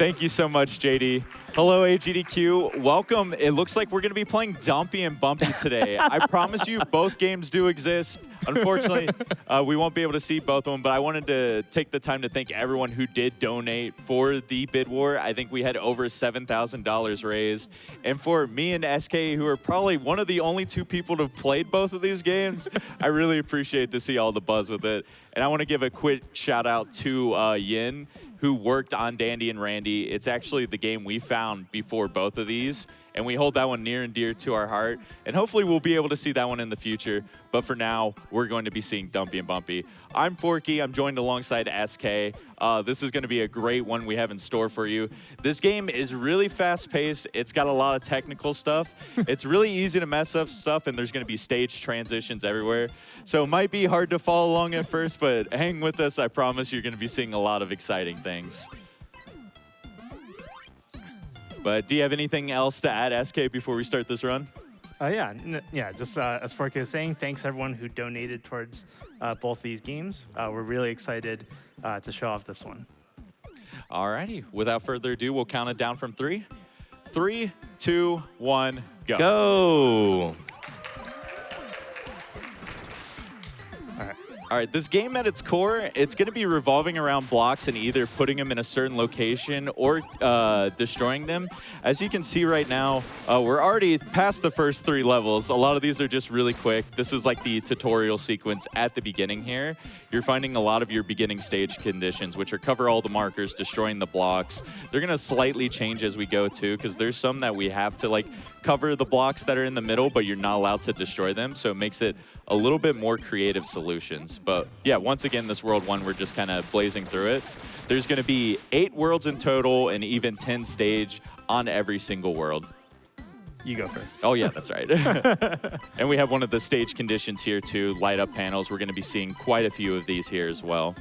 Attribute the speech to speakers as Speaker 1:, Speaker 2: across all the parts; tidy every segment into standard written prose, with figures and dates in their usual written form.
Speaker 1: Thank you so much, JD. Hello, AGDQ. Welcome. It looks like we're going to be playing Dumpy and Bumpy today. I promise you, both games do exist. Unfortunately, we won't be able to see both of them, but I wanted to take the time to thank everyone who did donate for the bid war. I think we had over $7,000 raised. And for me and SK, who are probably one of the only two people to have played both of these games, I really appreciate to see all the buzz with it. And I want to give a quick shout out to Yin, who worked on Dandy and Randy. It's actually the game we found before both of these, and we hold that one near and dear to our heart. And hopefully we'll be able to see that one in the future. But for now, we're going to be seeing Dumpy and Bumpy. I'm Forky. I'm joined alongside SK. This is going to be a great one we have in store for you. This game is really fast-paced. It's got a lot of technical stuff. It's really easy to mess up stuff, and there's going to be stage transitions everywhere. So it might be hard to follow along at first, but hang with us. I promise you're going to be seeing a lot of exciting things. But do you have anything else to add, SK, before we start this run?
Speaker 2: Just as Forky was saying, thanks everyone who donated towards both these games. We're really excited to show off this one.
Speaker 1: Alrighty, without further ado, we'll count it down from 3. 3, 2, 1, go.
Speaker 3: Go!
Speaker 1: All right, this game at its core, it's going to be revolving around blocks and either putting them in a certain location or destroying them. As you can see right now, we're already past the first 3 levels. A lot of these are just really quick. This is like the tutorial sequence at the beginning here. You're finding a lot of your beginning stage conditions, which are cover all the markers, destroying the blocks. They're going to slightly change as we go too, because there's some that we have to like cover the blocks that are in the middle, but you're not allowed to destroy them. So it makes it a little bit more creative solutions. But yeah, once again, this World 1, we're just kind of blazing through it. There's going to be 8 worlds in total and even 10 stage on every single world.
Speaker 2: You go first.
Speaker 1: Oh yeah, that's right. And we have one of the stage conditions here too, light up panels. We're going to be seeing quite a few of these here as well.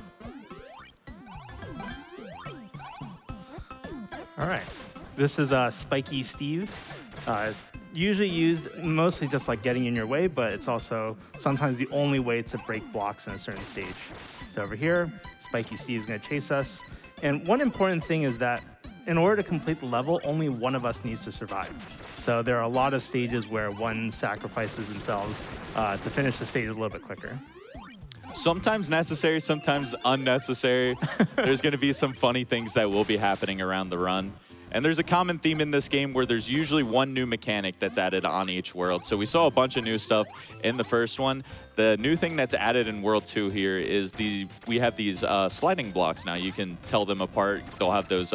Speaker 2: All right. This is Spiky Steve. Usually used mostly just like getting in your way, but it's also sometimes the only way to break blocks in a certain stage. So over here, Spiky Steve's gonna chase us. And one important thing is that in order to complete the level, only one of us needs to survive. So there are a lot of stages where one sacrifices themselves to finish the stage a little bit quicker.
Speaker 1: Sometimes necessary, sometimes unnecessary. There's gonna be some funny things that will be happening around the run. And there's a common theme in this game where there's usually one new mechanic that's added on each world. So we saw a bunch of new stuff in the first one. The new thing that's added in World 2 here is we have these sliding blocks now. You can tell them apart. They'll have those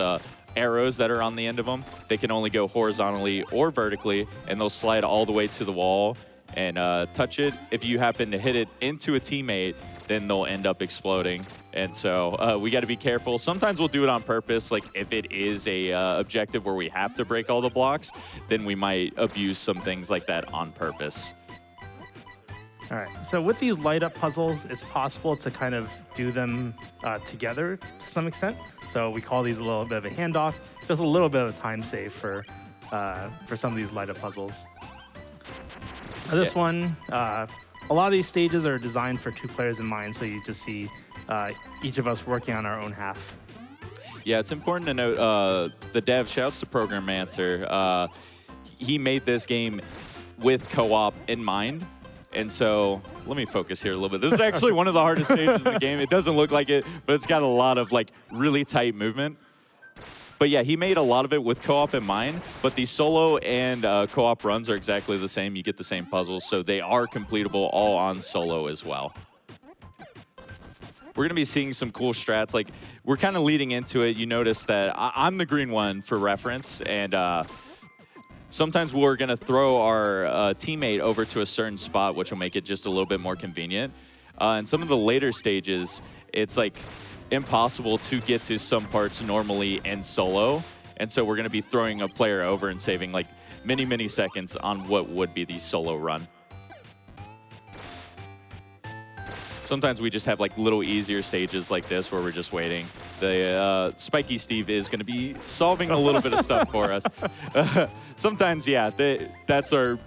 Speaker 1: arrows that are on the end of them. They can only go horizontally or vertically, and they'll slide all the way to the wall and touch it. If you happen to hit it into a teammate, then they'll end up exploding. And so we got to be careful. Sometimes we'll do it on purpose. Like if it is a objective where we have to break all the blocks, then we might abuse some things like that on purpose.
Speaker 2: All right, so with these light up puzzles, it's possible to kind of do them together to some extent. So we call these a little bit of a handoff, just a little bit of a time save for some of these light up puzzles. This one, a lot of these stages are designed for 2 players in mind, so you just see each of us working on our own half.
Speaker 1: Yeah, it's important to note the dev, shouts to Program Answer. He made this game with co-op in mind. And so let me focus here a little bit. This is actually one of the hardest stages in the game. It doesn't look like it, but it's got a lot of like really tight movement. But yeah, he made a lot of it with co-op in mind, but the solo and co-op runs are exactly the same. You get the same puzzles, so they are completable all on solo as well. We're going to be seeing some cool strats. Like, we're kind of leading into it. You notice that I'm the green one for reference, and sometimes we're going to throw our teammate over to a certain spot, which will make it just a little bit more convenient. In some of the later stages, it's like impossible to get to some parts normally in solo. And so we're going to be throwing a player over and saving like many seconds on what would be the solo run. Sometimes we just have like little easier stages like this where we're just waiting. The Spiky Steve is going to be solving a little bit of stuff for us. Sometimes, yeah, that's our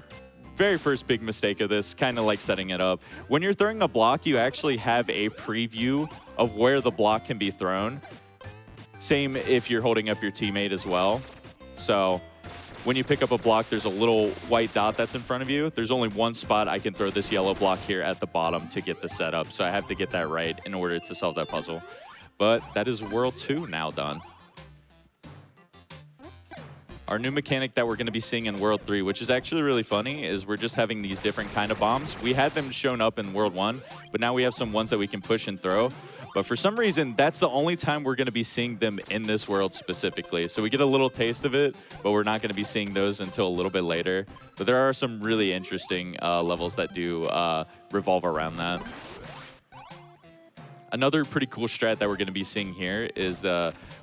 Speaker 1: very first big mistake of this, kind of like setting it up. When you're throwing a block, you actually have a preview of where the block can be thrown. Same if you're holding up your teammate as well. So when you pick up a block, there's a little white dot that's in front of you. There's only one spot I can throw this yellow block here at the bottom to get the setup. So I have to get that right in order to solve that puzzle. But that is World 2 now done. Our new mechanic that we're going to be seeing in World 3, which is actually really funny, is we're just having these different kind of bombs. We had them shown up in World 1, but now we have some ones that we can push and throw. But for some reason, that's the only time we're going to be seeing them in this world specifically. So we get a little taste of it, but we're not going to be seeing those until a little bit later. But there are some really interesting levels that do revolve around that. Another pretty cool strat that we're going to be seeing here is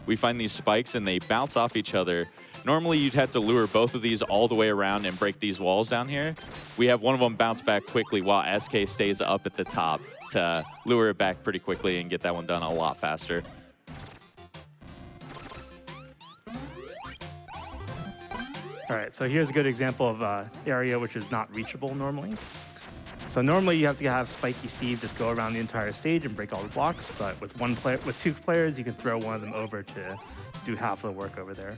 Speaker 1: we find these spikes and they bounce off each other. Normally, you'd have to lure both of these all the way around and break these walls down here. We have one of them bounce back quickly while SK stays up at the top to lure it back pretty quickly and get that one done a lot faster.
Speaker 2: All right, so here's a good example of an area which is not reachable normally. So normally you have to have Spiky Steve just go around the entire stage and break all the blocks, but with two players, you can throw one of them over to do half of the work over there.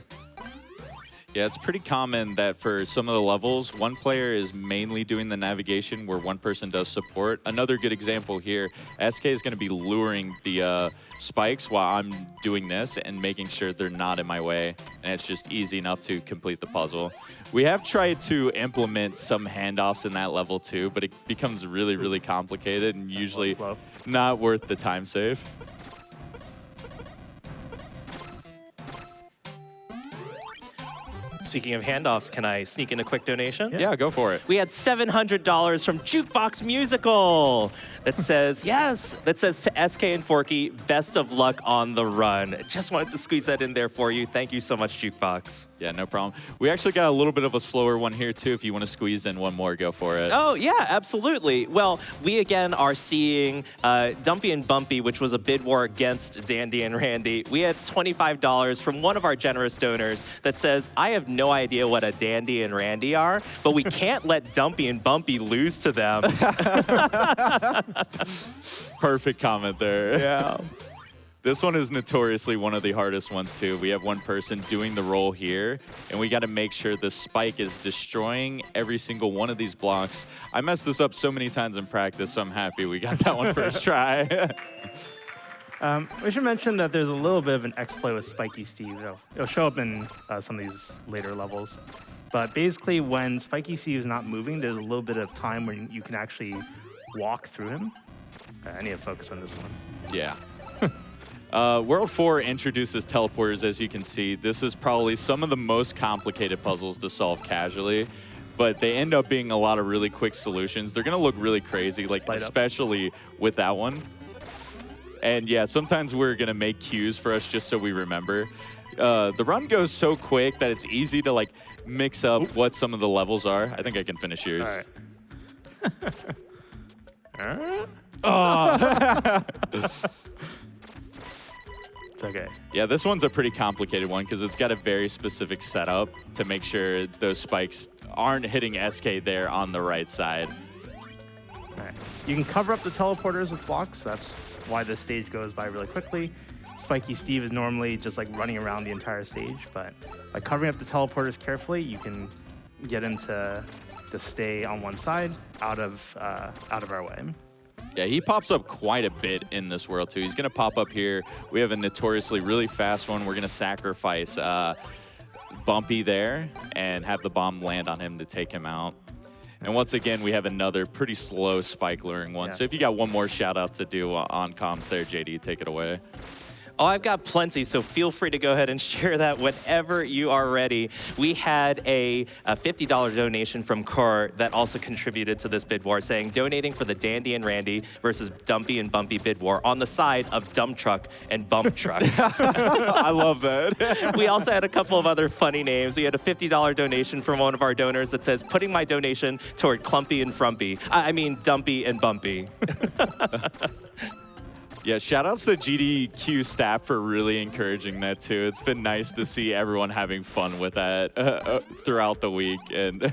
Speaker 1: Yeah, it's pretty common that for some of the levels, one player is mainly doing the navigation where one person does support. Another good example here, SK is going to be luring the spikes while I'm doing this and making sure they're not in my way. And it's just easy enough to complete the puzzle. We have tried to implement some handoffs in that level too, but it becomes really, really complicated and usually not worth the time save.
Speaker 3: Speaking of handoffs, can I sneak in a quick donation?
Speaker 1: Yeah, go for it.
Speaker 3: We had $700 from Jukebox Musical that says, yes, that says to SK and Forky, best of luck on the run. Just wanted to squeeze that in there for you. Thank you so much, Jukebox.
Speaker 1: Yeah, no problem. We actually got a little bit of a slower one here, too. If you want to squeeze in one more, go for it.
Speaker 3: Oh, yeah, absolutely. Well, we again are seeing Dumpy and Bumpy, which was a bid war against Dandy and Randy. We had $25 from one of our generous donors that says, I have no idea what a Dandy and Randy are, but we can't let Dumpy and Bumpy lose to them.
Speaker 1: Perfect comment there.
Speaker 3: Yeah.
Speaker 1: This one is notoriously one of the hardest ones, too. We have one person doing the roll here, and we got to make sure the spike is destroying every single one of these blocks. I messed this up so many times in practice, so I'm happy we got that one first try.
Speaker 2: We should mention that there's a little bit of an exploit with Spiky Steve. It'll show up in some of these later levels. But basically, when Spiky Steve is not moving, there's a little bit of time where you can actually walk through him. I need to focus on this one.
Speaker 1: Yeah. World 4 introduces teleporters, as you can see. This is probably some of the most complicated puzzles to solve casually, but they end up being a lot of really quick solutions. They're going to look really crazy, like especially with that one. And yeah, sometimes we're going to make cues for us just so we remember. The run goes so quick that it's easy to like mix up what some of the levels are. I think I can finish yours.
Speaker 2: All right. Oh. It's okay.
Speaker 1: Yeah, this one's a pretty complicated one because it's got a very specific setup to make sure those spikes aren't hitting SK there on the right side.
Speaker 2: All right. You can cover up the teleporters with blocks. That's why this stage goes by really quickly. Spiky Steve is normally just like running around the entire stage, but by covering up the teleporters carefully, you can get him to stay on one side, out of our way.
Speaker 1: Yeah, he pops up quite a bit in this world, too. He's going to pop up here. We have a notoriously really fast one. We're going to sacrifice Bumpy there and have the bomb land on him to take him out. And once again, we have another pretty slow spike luring one. Yeah. So if you got one more shout out to do on comms there, JD, take it away.
Speaker 3: Oh, I've got plenty, so feel free to go ahead and share that whenever you are ready. We had a $50 donation from Cor that also contributed to this bid war, saying donating for the Dandy and Randy versus Dumpy and Bumpy bid war on the side of Dump Truck and Bump Truck.
Speaker 1: I love that.
Speaker 3: We also had a couple of other funny names. We had a $50 donation from one of our donors that says, putting my donation toward Clumpy and Frumpy. I mean, Dumpy and Bumpy.
Speaker 1: Yeah, shout outs to GDQ staff for really encouraging that too. It's been nice to see everyone having fun with that throughout the week. And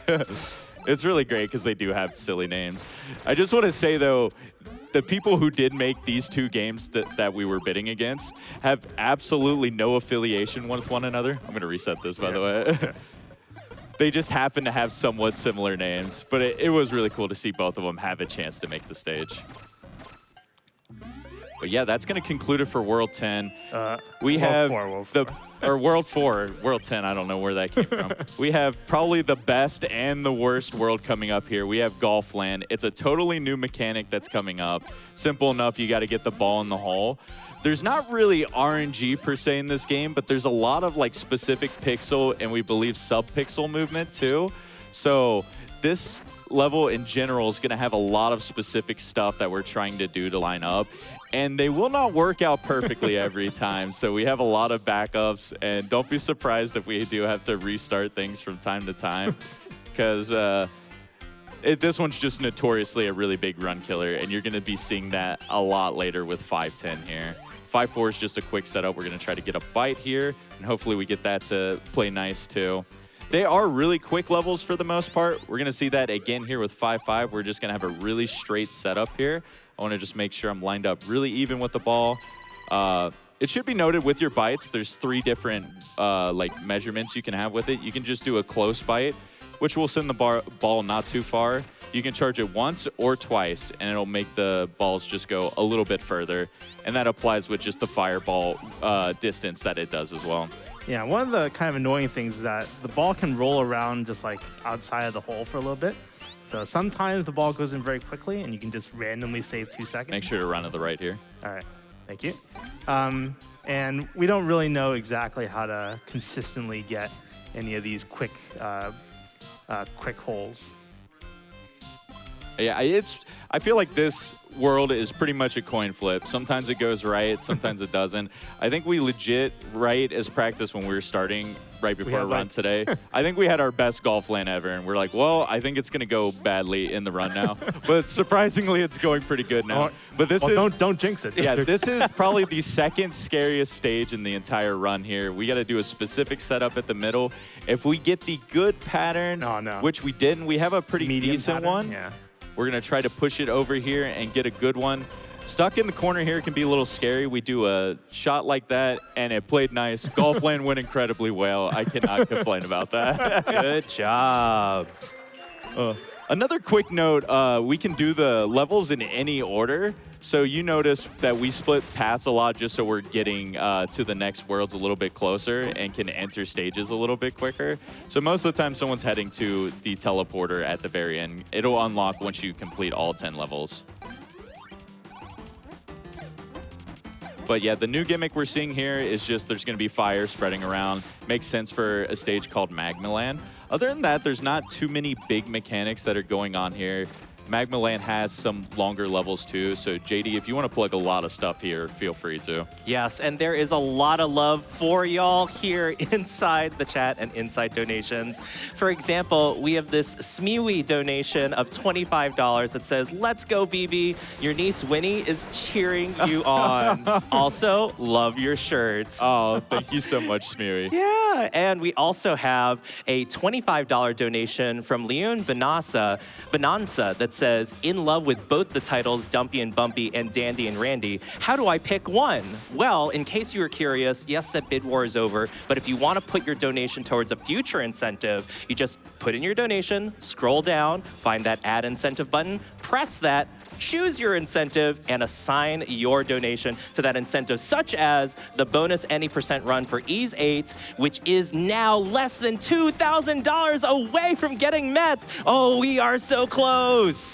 Speaker 1: it's really great because they do have silly names. I just want to say though, the people who did make these two games that we were bidding against have absolutely no affiliation with one another. I'm going to reset this, by the way. They just happen to have somewhat similar names, but it was really cool to see both of them have a chance to make the stage. But yeah, that's going to conclude it for World 10. We have World 4, World 10, I don't know where that came from. We have probably the best and the worst world coming up here. We have Golfland. It's a totally new mechanic that's coming up. Simple enough, you got to get the ball in the hole. There's not really RNG per se in this game, but there's a lot of like specific pixel and we believe sub-pixel movement too. So this level in general is going to have a lot of specific stuff that we're trying to do to line up. And they will not work out perfectly every time. So we have a lot of backups. And don't be surprised if we do have to restart things from time to time. Because this one's just notoriously a really big run killer. And you're going to be seeing that a lot later with 5-10 here. 5-4 is just a quick setup. We're going to try to get a bite here. And hopefully we get that to play nice too. They are really quick levels for the most part. We're going to see that again here with 5-5. We're just going to have a really straight setup here. I want to just make sure I'm lined up really even with the ball. It should be noted with your bites, there's 3 different like measurements you can have with it. You can just do a close bite, which will send the ball not too far. You can charge it once or twice, and it'll make the balls just go a little bit further. And that applies with just the fireball distance that it does as well.
Speaker 2: Yeah, one of the kind of annoying things is that the ball can roll around just like outside of the hole for a little bit. So sometimes the ball goes in very quickly and you can just randomly save 2 seconds.
Speaker 1: Make sure to run to the right here.
Speaker 2: All right, thank you. And we don't really know exactly how to consistently get any of these quick holes.
Speaker 1: Yeah, I feel like this world is pretty much a coin flip. Sometimes it goes right, sometimes it doesn't. I think we legit, right as practice when we were starting right before our run today, I think we had our best Golfland ever, and we're like, well, I think it's going to go badly in the run now. But surprisingly, it's going pretty good now. But this is
Speaker 2: don't jinx it.
Speaker 1: Yeah, this is probably the second scariest stage in the entire run here. We got to do a specific setup at the middle. If we get the good pattern, which we didn't, we have a pretty decent one.
Speaker 2: Yeah.
Speaker 1: We're going to try to push it over here and get a good one. Stuck in the corner here can be a little scary. We do a shot like that, and it played nice. Golfland went incredibly well. I cannot complain about that.
Speaker 3: Good job.
Speaker 1: Another quick note, we can do the levels in any order. So you notice that we split paths a lot just so we're getting to the next worlds a little bit closer and can enter stages a little bit quicker. So most of the time someone's heading to the teleporter at the very end. It'll unlock once you complete all 10 levels. But yeah, the new gimmick we're seeing here is just there's going to be fire spreading around. Makes sense for a stage called Magma Land. Other than that, there's not too many big mechanics that are going on here. Magma Land has some longer levels too, so JD, if you want to plug a lot of stuff here, feel free to.
Speaker 3: Yes, and there is a lot of love for y'all here inside the chat and inside donations. For example, we have this Smeewy donation of $25 that says, "Let's go, BB. Your niece Winnie is cheering you on. Also, love your shirts."
Speaker 1: Oh, thank you so much, Smeewy.
Speaker 3: Yeah, and we also have a $25 donation from Leon Bonanza that says, "In love with both the titles Dumpy and Bumpy and Dandy and Randy. How do I pick one?" Well, in case you were curious, yes, that bid war is over, but if you want to put your donation towards a future incentive, you just put in your donation, scroll down, find that add incentive button, press that, choose your incentive, and assign your donation to that incentive, such as the bonus any % run for Ease 8, which is now less than $2,000 away from getting met. Oh, we are so close.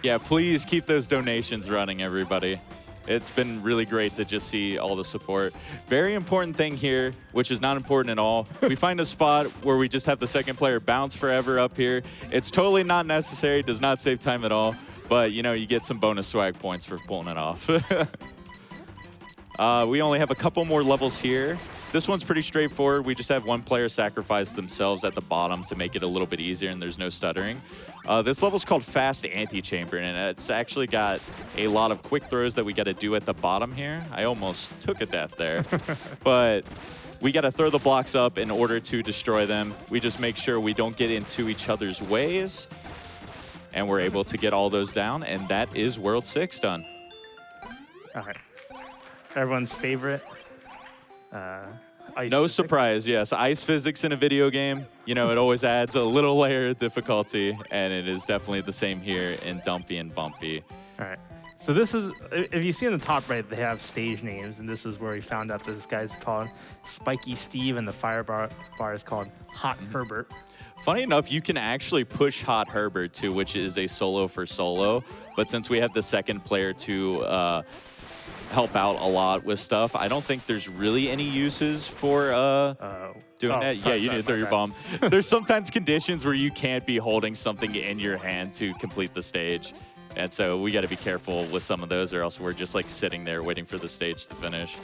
Speaker 1: Yeah, please keep those donations running, everybody. It's been really great to just see all the support. Very important thing here, which is not important at all. We find a spot where we just have the second player bounce forever up here. It's totally not necessary, does not save time at all, but you know, you get some bonus swag points for pulling it off. We only have a couple more levels here. This one's pretty straightforward. We just have one player sacrifice themselves at the bottom to make it a little bit easier and there's no stuttering. This level's called Fast Antechamber, and it's actually got a lot of quick throws that we got to do at the bottom here. I almost took a death there, but we got to throw the blocks up in order to destroy them. We just make sure we don't get into each other's ways. and we're able to get all those down, and that is World 6 done.
Speaker 2: All right. Everyone's favorite. Ice
Speaker 1: No
Speaker 2: physics.
Speaker 1: surprise, yes. Ice physics in a video game, you know, it always adds a little layer of difficulty, and it is definitely the same here in Dumpy and Bumpy.
Speaker 2: All right. So this is, if you see in the top right, they have stage names, and this is where we found out that this guy's called Spiky Steve, and the fire bar is called Hot Herbert.
Speaker 1: Funny enough, you can actually push Hot Herbert too, which is a solo for solo, but since we have the second player to help out a lot with stuff, I don't think there's really any uses for doing that.
Speaker 2: Sorry,
Speaker 1: yeah, you need to throw your bomb. There's sometimes conditions where you can't be holding something in your hand to complete the stage. And so we got to be careful with some of those, or else we're just like sitting there waiting for the stage to finish.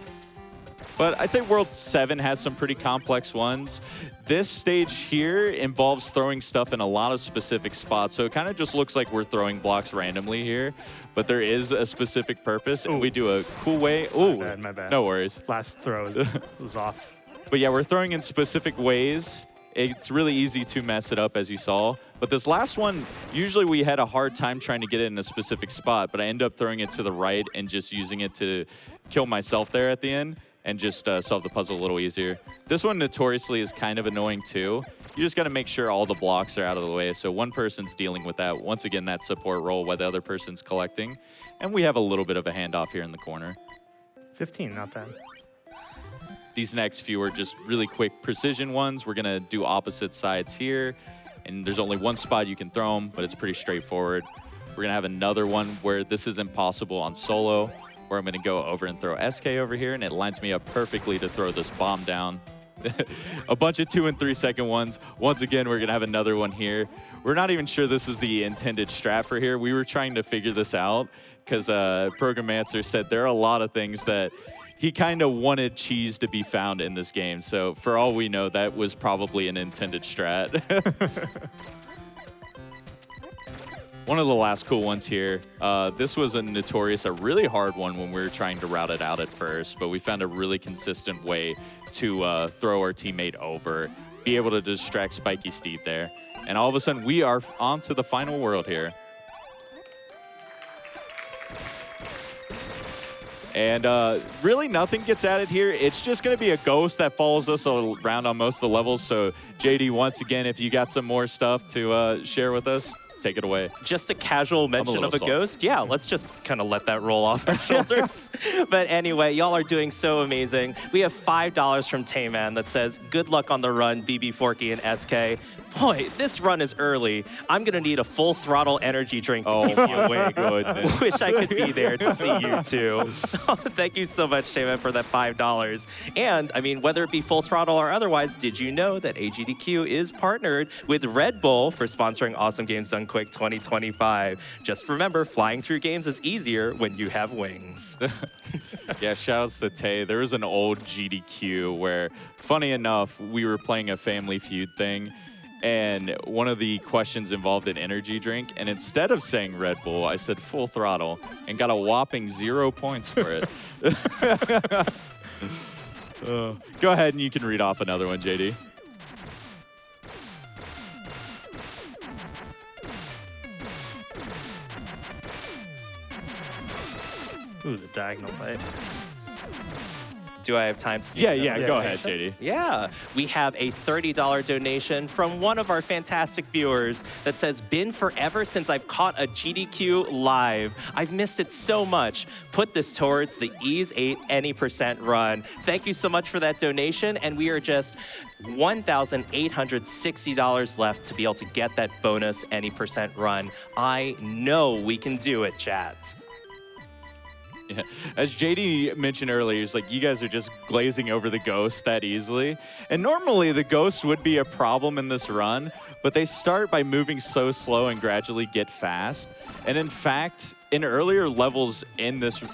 Speaker 1: But I'd say World 7 has some pretty complex ones. This stage here involves throwing stuff in a lot of specific spots. So it kind of just looks like we're throwing blocks randomly here. But there is a specific purpose, and we do a cool way. Ooh,
Speaker 2: my bad.
Speaker 1: No worries.
Speaker 2: Last throw was off.
Speaker 1: But yeah, we're throwing in specific ways. It's really easy to mess it up, as you saw. But this last one, usually we had a hard time trying to get it in a specific spot, but I end up throwing it to the right and just using it to kill myself there at the end and just solve the puzzle a little easier. This one notoriously is kind of annoying too. You just got to make sure all the blocks are out of the way. So one person's dealing with that. Once again, that support role while the other person's collecting. And we have a little bit of a handoff here in the corner.
Speaker 2: 15, not bad.
Speaker 1: These next few are just really quick precision ones. We're gonna do opposite sides here. And there's only one spot you can throw them, but it's pretty straightforward. We're gonna have another one where this is impossible on solo, where I'm gonna go over and throw SK over here, and it lines me up perfectly to throw this bomb down. A bunch of 2 and 3 second ones. Once again, we're gonna have another one here. We're not even sure this is the intended strat for here. We were trying to figure this out because Programmancer said there are a lot of things that he kind of wanted cheese to be found in this game. So for all we know, that was probably an intended strat. One of the last cool ones here. This was a really hard one when we were trying to route it out at first, but we found a really consistent way to throw our teammate over, be able to distract Spiky Steve there. And all of a sudden, we are on to the final world here. And really nothing gets added here. It's just going to be a ghost that follows us around on most of the levels. So JD, once again, if you got some more stuff to share with us, take it away.
Speaker 3: Just a casual mention of a ghost. Yeah, let's just kind of let that roll off our shoulders. But anyway, y'all are doing so amazing. We have $5 from Tayman that says, good luck on the run, Bbforky and SK. Boy, this run is early. I'm going to need a full throttle energy drink to keep you awake.
Speaker 1: Goodness.
Speaker 3: Wish I could be there to see you too. Thank you so much, Tayman, for that $5. And, I mean, whether it be full throttle or otherwise, did you know that AGDQ is partnered with Red Bull for sponsoring Awesome Games Done Quick 2025? Just remember, flying through games is easier when you have wings.
Speaker 1: Yeah, shoutouts to Tay. There was an old GDQ where, funny enough, we were playing a Family Feud thing, and one of the questions involved an energy drink, and instead of saying Red Bull, I said full throttle and got a whopping 0 points for it. Go ahead and you can read off another one, JD.
Speaker 2: Ooh, the diagonal bite.
Speaker 3: Do I have time to see?
Speaker 1: Yeah, go ahead, JD.
Speaker 3: Yeah, we have a $30 donation from one of our fantastic viewers that says, been forever since I've caught a GDQ live. I've missed it so much. Put this towards the Ease 8 any % run. Thank you so much for that donation, and we are just $1,860 left to be able to get that bonus any % run. I know we can do it, chat.
Speaker 1: Yeah. As JD mentioned earlier, he's like, you guys are just glazing over the ghost that easily. And normally the ghost would be a problem in this run, but they start by moving so slow and gradually get fast. And in fact, in earlier levels in this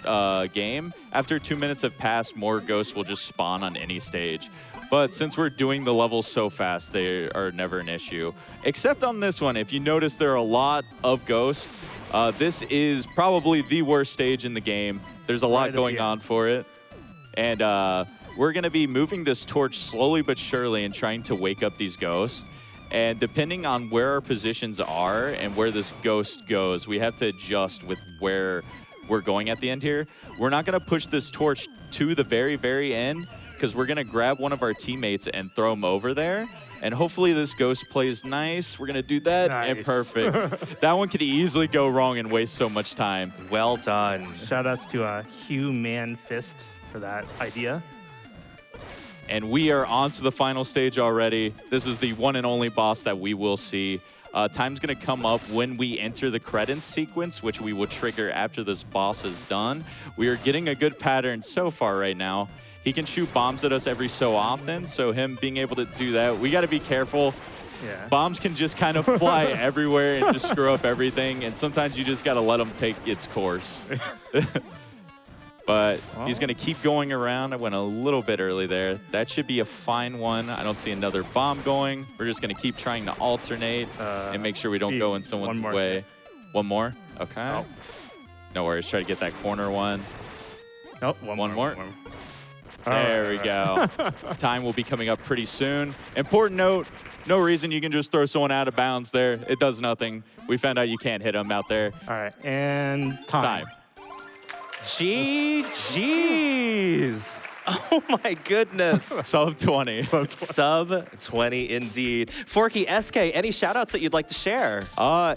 Speaker 1: game, after 2 minutes have passed, more ghosts will just spawn on any stage. But since we're doing the levels so fast, they are never an issue. Except on this one, if you notice, there are a lot of ghosts. This is probably the worst stage in the game. There's a lot going on for it. And we're going to be moving this torch slowly but surely and trying to wake up these ghosts. And depending on where our positions are and where this ghost goes, we have to adjust with where we're going at the end here. We're not going to push this torch to the very, very end because we're going to grab one of our teammates and throw him over there. And hopefully this ghost plays nice. We're going to do that.
Speaker 2: Nice.
Speaker 1: And perfect. That one could easily go wrong and waste so much time.
Speaker 3: Well done.
Speaker 2: Shout outs to Hugh Man Fist for that idea.
Speaker 1: And we are on to the final stage already. This is the one and only boss that we will see. Time's going to come up when we enter the credits sequence, which we will trigger after this boss is done. We are getting a good pattern so far right now. He can shoot bombs at us every so often, so him being able to do that, we got to be careful.
Speaker 2: Yeah.
Speaker 1: Bombs can just kind of fly everywhere and just screw up everything, and sometimes you just got to let them take its course. But he's going to keep going around. I went a little bit early there. That should be a fine one. I don't see another bomb going. We're just going to keep trying to alternate and make sure we don't go in someone's way. One more? Okay.
Speaker 2: Oh.
Speaker 1: No worries. Try to get that corner one.
Speaker 2: Nope, one more.
Speaker 1: There we go. Time will be coming up pretty soon. Important note, no reason you can just throw someone out of bounds there. It does nothing. We found out you can't hit them out there.
Speaker 2: All right, and time.
Speaker 3: GG's. Oh my goodness.
Speaker 1: Sub 20.
Speaker 3: Sub 20 indeed. Forky, SK, any shout outs that you'd like to share?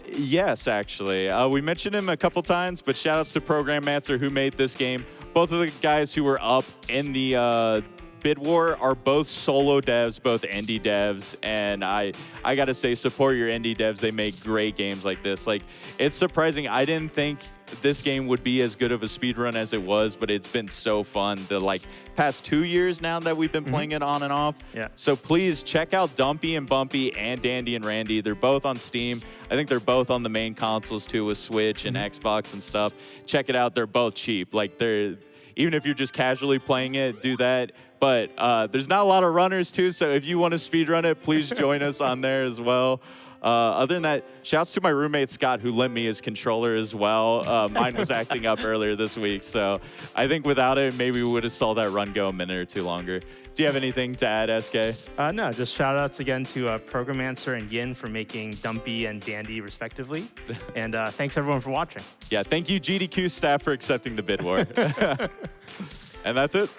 Speaker 1: Yes, actually. We mentioned him a couple times, but shout outs to Program Mancer who made this game. Both of the guys who were up in the Bid War are both solo devs, both indie devs, and I gotta say, support your indie devs. They make great games like this. Like, it's surprising. I didn't think this game would be as good of a speedrun as it was, but it's been so fun. The past 2 years now that we've been playing it on and off.
Speaker 2: Yeah.
Speaker 1: So please check out Dumpy and Bumpy and Dandy and Randy. They're both on Steam. I think they're both on the main consoles too, with Switch and Xbox and stuff. Check it out. They're both cheap. Even if you're just casually playing it, do that. But there's not a lot of runners too, so if you want to speedrun it, please join us on there as well. Other than that, shouts to my roommate Scott, who lent me his controller as well. Mine was acting up earlier this week, so I think without it, maybe we would have saw that run go a minute or two longer. Do you have anything to add, SK?
Speaker 2: No, just shout outs again to Programmancer and Yin for making Dumpy and Dandy respectively. And thanks everyone for watching.
Speaker 1: Yeah, thank you GDQ staff for accepting the bid war. And that's it.